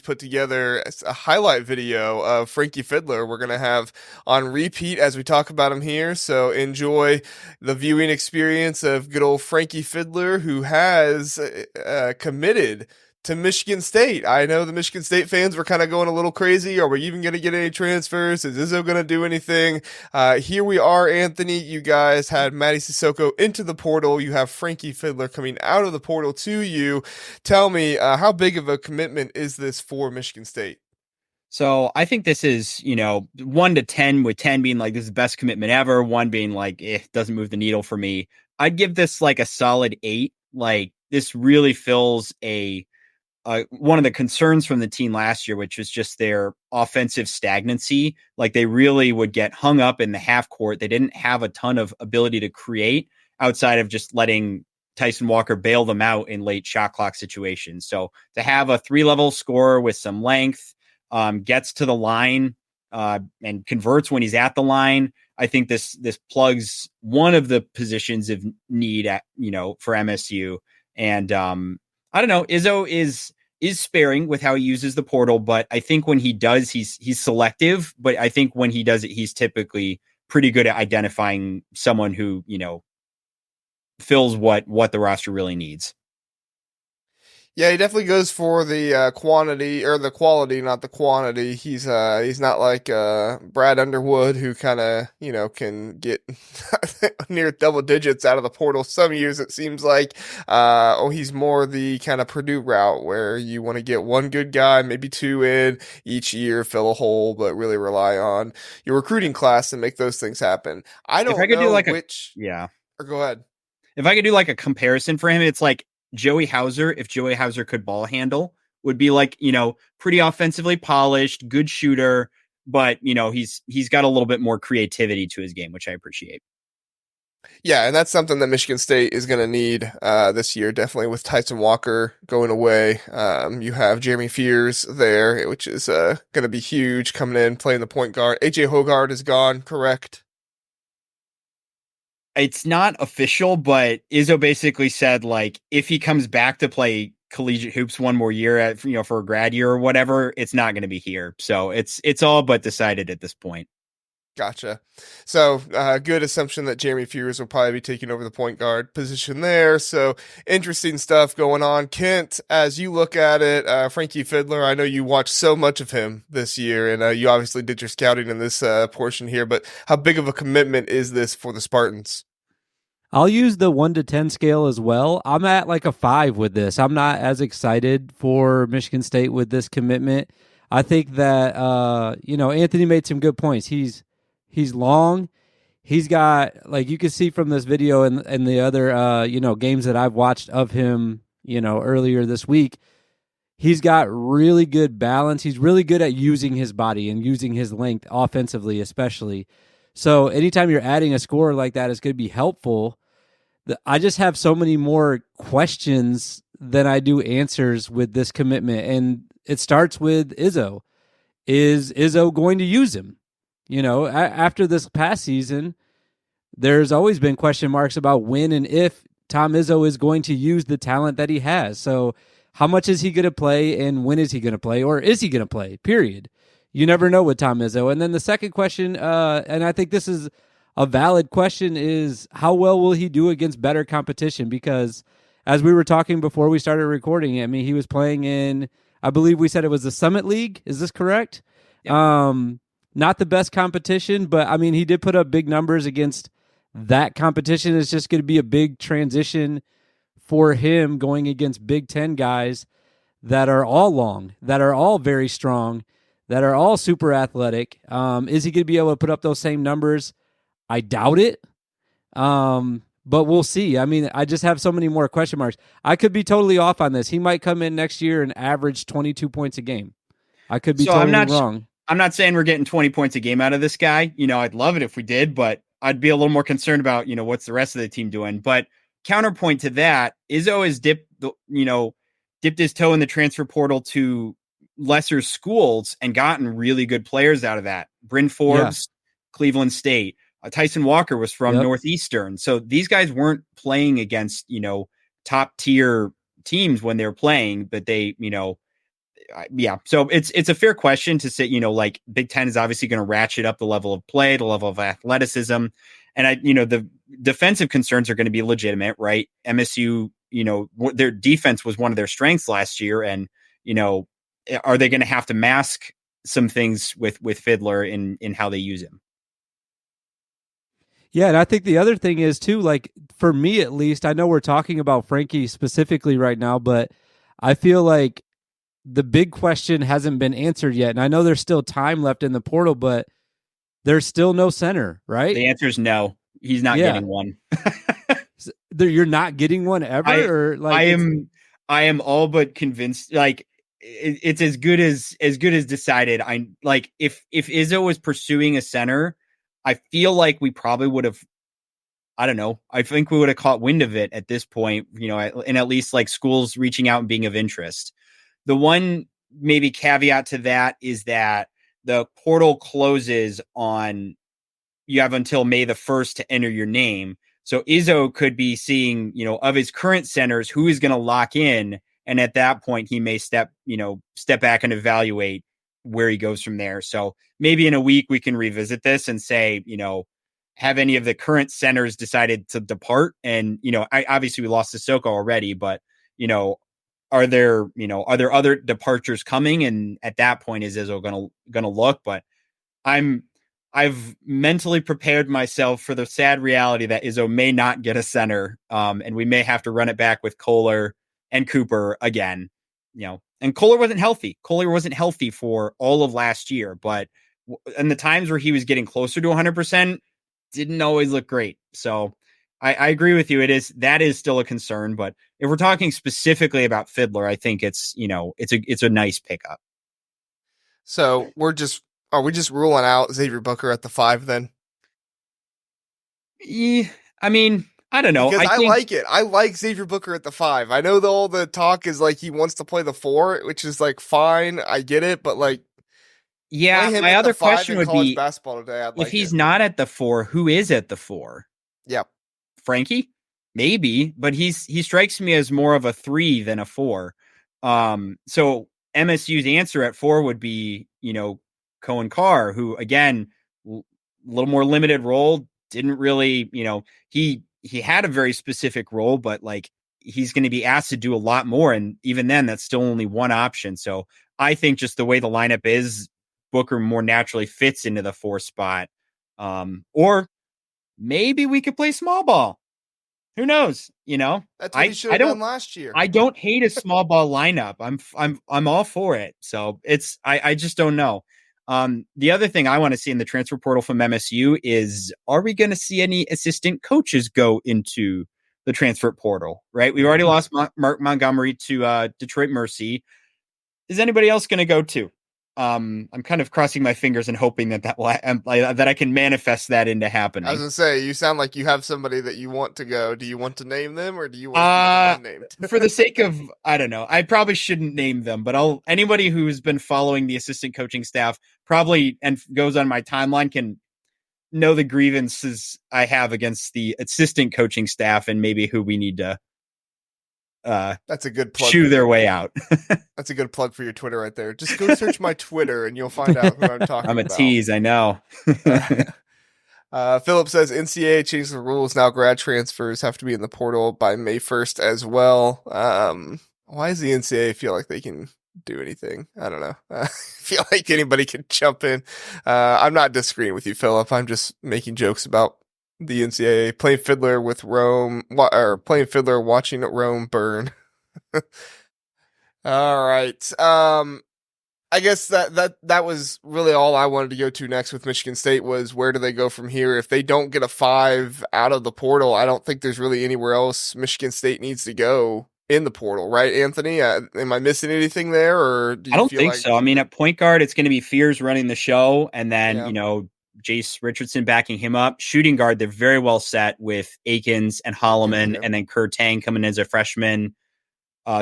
put together a highlight video of Frankie Fidler. We're going to have on repeat as we talk about him here. So enjoy the viewing experience of good old Frankie Fidler, who has committed to Michigan State. I know the Michigan State fans were kind of going a little crazy. Are we even going to get any transfers? Is Izzo going to do anything? Here we are, Anthony. You guys had Maddie Sissoko into the portal. You have Frankie Fidler coming out of the portal to you. Tell me, how big of a commitment is this for Michigan State? So I think this is, 1 to 10, with 10 being like, this is the best commitment ever. 1 being like, doesn't move the needle for me. I'd give this like a solid 8. Like, this really fills one of the concerns from the team last year, which was just their offensive stagnancy. Like, they really would get hung up in the half court. They didn't have a ton of ability to create outside of just letting Tyson Walker bail them out in late shot clock situations. So to have a 3-level scorer with some length, gets to the line and converts when he's at the line, I think this plugs one of the positions of need for MSU. And I don't know, Izzo is sparing with how he uses the portal, but I think when he does, he's selective. But I think when he does it, he's typically pretty good at identifying someone who, fills what the roster really needs. Yeah, he definitely goes for the quantity or the quality, not the quantity. He's not like Brad Underwood, who kind of can get near double digits out of the portal some years. It seems like, he's more the kind of Purdue route where you want to get one good guy, maybe 2 in each year, fill a hole, but really rely on your recruiting class to make those things happen. I don't know which. Or go ahead. If I could do like a comparison for him, it's like Joey Hauser, if Joey Hauser could ball handle, would be like, pretty offensively polished, good shooter, but he's got a little bit more creativity to his game, which I appreciate. Yeah, and that's something that Michigan State is going to need this year, definitely with Tyson Walker going away. You have Jeremy Fears there, which is going to be huge, coming in, playing the point guard. AJ Hoggard is gone, correct? It's not official, but Izzo basically said, like, if he comes back to play collegiate hoops one more year for a grad year or whatever, it's not going to be here. So it's all but decided at this point. Gotcha. So good assumption that Jeremy Fears will probably be taking over the point guard position there. So interesting stuff going on. Kent, as you look at it, Frankie Fidler, I know you watched so much of him this year, and you obviously did your scouting in this portion here, but how big of a commitment is this for the Spartans? I'll use the 1 to 10 scale as well. I'm at like a 5 with this. I'm not as excited for Michigan State with this commitment. I think that, Anthony made some good points. He's long. He's got, like, you can see from this video and the other, games that I've watched of him, earlier this week, he's got really good balance. He's really good at using his body and using his length offensively, especially. So anytime you're adding a scorer like that, it's going to be helpful. I just have so many more questions than I do answers with this commitment. And it starts with Izzo. Is Izzo going to use him? After this past season, there's always been question marks about when and if Tom Izzo is going to use the talent that he has. So how much is he going to play and when is he going to play, or is he going to play, period? You never know with Tom Izzo. And then the second question, and I think this is a valid question, is how well will he do against better competition? Because as we were talking before we started recording, I mean, he was playing in, I believe we said it was the Summit League. Is this correct? Yeah. Not the best competition, but I mean, he did put up big numbers against that competition. It's just going to be a big transition for him going against Big Ten guys that are all long, that are all very strong, that are all super athletic. Is he going to be able to put up those same numbers? I doubt it. But we'll see. I mean, I just have so many more question marks. I could be totally off on this. He might come in next year and average 22 points a game. I could be totally wrong. I'm not saying we're getting 20 points a game out of this guy. I'd love it if we did, but I'd be a little more concerned about, what's the rest of the team doing. But counterpoint to that, Izzo has dipped his toe in the transfer portal to lesser schools and gotten really good players out of that. Bryn Forbes, Cleveland State. Tyson Walker was from Northeastern. So these guys weren't playing against, top tier teams when they were playing, but they, yeah. So it's a fair question to say, like Big Ten is obviously going to ratchet up the level of play, the level of athleticism. And the defensive concerns are going to be legitimate, right? MSU, their defense was one of their strengths last year. And, are they going to have to mask some things with Fidler in how they use him? Yeah, and I think the other thing is too, like for me at least, I know we're talking about Frankie specifically right now, but I feel like the big question hasn't been answered yet. And I know there's still time left in the portal, but there's still no center, right? The answer is no. He's not getting one. You're not getting one ever, I am all but convinced. Like it's as good as decided. I like if Izzo was pursuing a center, I feel like we probably would have. I don't know. I think we would have caught wind of it at this point. And at least like schools reaching out and being of interest. The one maybe caveat to that is that the portal closes on. You have until May the 1st to enter your name. So Izzo could be seeing, of his current centers, who is going to lock in. And at that point, he may step back and evaluate where he goes from there. So maybe in a week, we can revisit this and say, have any of the current centers decided to depart? And, obviously we lost Sissoko already, but, are there other departures coming? And at that point, is Izzo going to look? But I've mentally prepared myself for the sad reality that Izzo may not get a center, and we may have to run it back with Kohler and Cooper again. And Kohler wasn't healthy. Kohler wasn't healthy for all of last year, but in the times where he was getting closer to 100%, didn't always look great. So I agree with you. That is still a concern, but if we're talking specifically about Fidler, I think it's a nice pickup. So are we just ruling out Xavier Booker at the 5 then? Yeah, I mean, I don't know. Because I like it. I like Xavier Booker at the 5. I know all the talk is like he wants to play the 4, which is like fine. I get it, but like, yeah. My other question would be, basketball today, if he's not at the 4, who is at the 4? Yep. Frankie, maybe, but he strikes me as more of a 3 than a 4. So MSU's answer at 4 would be, Cohen Carr, who again, a little more limited role, didn't really, he had a very specific role, but like he's going to be asked to do a lot more. And even then, that's still only one option. So I think just the way the lineup is, Booker more naturally fits into the 4 spot. Or maybe we could play small ball. Who knows? That's what he should have done last year. I don't hate a small ball lineup. I'm all for it. So I just don't know. The other thing I want to see in the transfer portal from MSU is, are we going to see any assistant coaches go into the transfer portal? Right. We've already lost Mark Montgomery to Detroit Mercy. Is anybody else going to go to? I'm kind of crossing my fingers and hoping that I can manifest that into happening. I was gonna say, you sound like you have somebody that you want to go. Do you want to name them, or do you want to keep them unnamed? For the sake of, I don't know, I probably shouldn't name them, but anybody who's been following the assistant coaching staff probably and goes on my timeline can know the grievances I have against the assistant coaching staff and maybe who we need to. That's a good plug. Shoo their way out. That's a good plug for your Twitter right there. Just go search my Twitter and you'll find out who I'm talking about. I'm a tease, I know. Philip says NCAA changed the rules. Now grad transfers have to be in the portal by May 1st as well. Why does the NCAA feel like they can do anything? I don't know. I feel like anybody can jump in. I'm not disagreeing with you, Philip. I'm just making jokes about the NCAA playing Fidler with Rome, or playing Fidler watching Rome burn. All right. I guess that was really all I wanted to go to next with Michigan State was, where do they go from here? If they don't get a 5 out of the portal, I don't think there's really anywhere else Michigan State needs to go in the portal, right, Anthony? Am I missing anything there, or do you I don't feel think like... so. I mean, at point guard, it's going to be Fears running the show, and then Jace Richardson backing him up. Shooting guard, they're very well set with Akins and Holloman, and then Kerr Tang coming in as a freshman.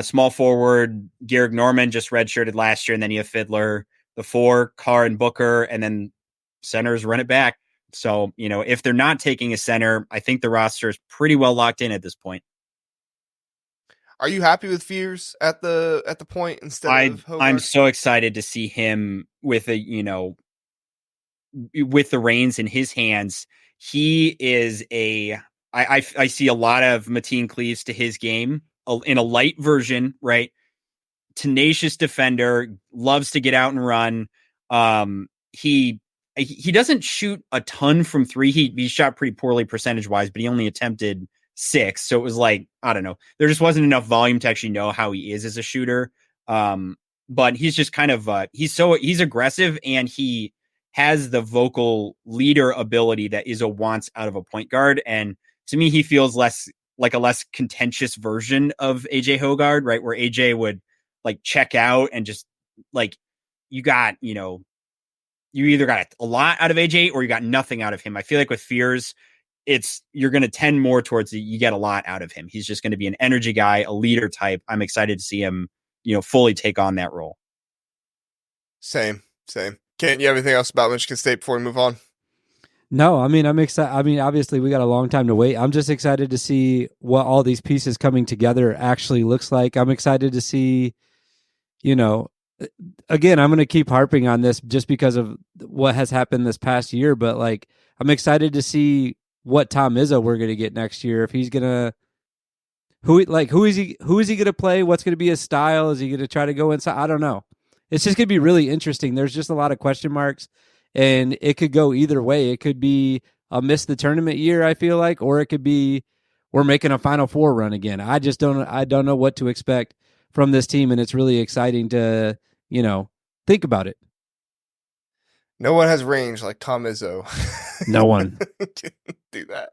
Small forward, Garrick Norman just redshirted last year, and then you have Fidler. The 4, Carr and Booker, and then centers run it back. So, if they're not taking a center, I think the roster is pretty well locked in at this point. Are you happy with Fears at the point instead of I'm Hogard? so excited to see him with with the reins in his hands. He is I see a lot of Mateen Cleaves to his game in a light version, right? Tenacious defender, loves to get out and run. He doesn't shoot a ton from three. He shot pretty poorly percentage wise, but he only attempted 6. So it was like, I don't know. There just wasn't enough volume to actually know how he is as a shooter. But he's just kind of he's aggressive, and he has the vocal leader ability that Izzo wants out of a point guard. And to me, he feels less like a less contentious version of AJ Hogard, right? Where AJ would like check out and just like you either got a lot out of AJ or you got nothing out of him. I feel like with Fears, you're going to tend more towards you get a lot out of him. He's just going to be an energy guy, a leader type. I'm excited to see him, fully take on that role. Same. Kent, you have anything else about Michigan State before we move on? No, I mean, I'm excited. I mean, obviously, we got a long time to wait. I'm just excited to see what all these pieces coming together actually looks like. I'm excited to see, again, I'm going to keep harping on this just because of what has happened this past year, but like, I'm excited to see what Tom Izzo we're going to get next year. If he's going to, who is he going to play? What's going to be his style? Is he going to try to go inside? I don't know. It's just going to be really interesting. There's just a lot of question marks, and it could go either way. It could be a miss the tournament year, I feel like, or it could be we're making a Final Four run again. I don't know what to expect from this team, and it's really exciting to, think about it. No one has range like Tom Izzo. No one. Do that.